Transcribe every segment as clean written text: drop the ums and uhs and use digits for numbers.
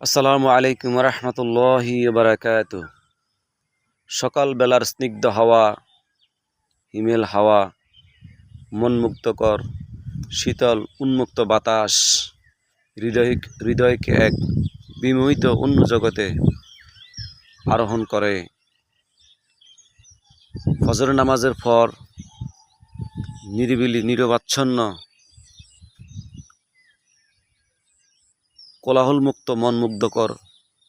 আসসালামু আলাইকুম রহমতুল্লাহি বারাকাতু। সকালবেলার স্নিগ্ধ হাওয়া, হিমেল হাওয়া, মনমুগ্ধকর শীতল উন্মুক্ত বাতাস হৃদয়কে এক বিমোহিত অন্য জগতে আরোহণ করে। ফজর নামাজের পর নিরিবিলি নিরবাচ্ছন্ন কোলাহলমুক্ত মনমুগ্ধকর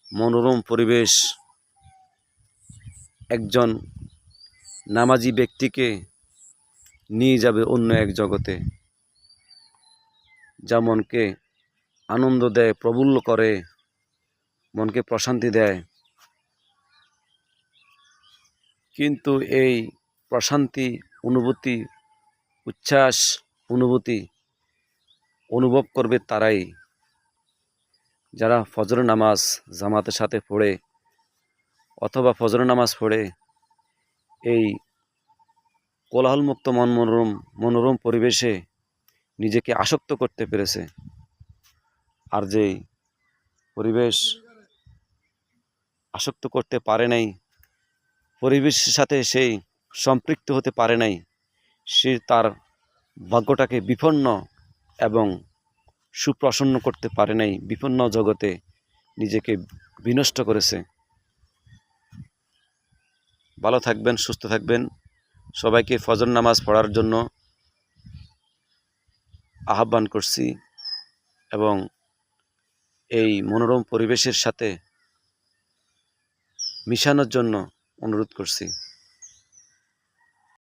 মনোরম পরিবেশ একজন নামাজি ব্যক্তিকে নিয়ে যাবে অন্য এক জগতে, যা মনকে আনন্দ দেয়, প্রফুল্ল করে, মনকে প্রশান্তি দেয়। কিন্তু এই প্রশান্তি অনুভূতি, উচ্ছ্বাস অনুভূতি অনুভব করবে তারাই যারা ফজর নামাজ জামাতের সাথে পড়ে অথবা ফজর নামাজ পড়ে এই কোলাহলমুক্ত মনোরম পরিবেশে নিজেকে আসক্ত করতে পেরেছে। আর যেই পরিবেশ আসক্ত করতে পারে নাই, পরিবেশের সাথে সেই সম্পৃক্ত হতে পারে নাই, সে তার ভাগ্যটাকে বিপন্ন এবং সুপ্রসন্ন করতে পারে নাই, বিপন্ন জগতে নিজেকে বিনষ্ট করেছে। ভালো থাকবেন, সুস্থ থাকবেন। সবাইকে ফজর নামাজ পড়ার জন্য আহ্বান করছি এবং এই মনোরম পরিবেশের সাথে মিশানোর জন্য অনুরোধ করছি।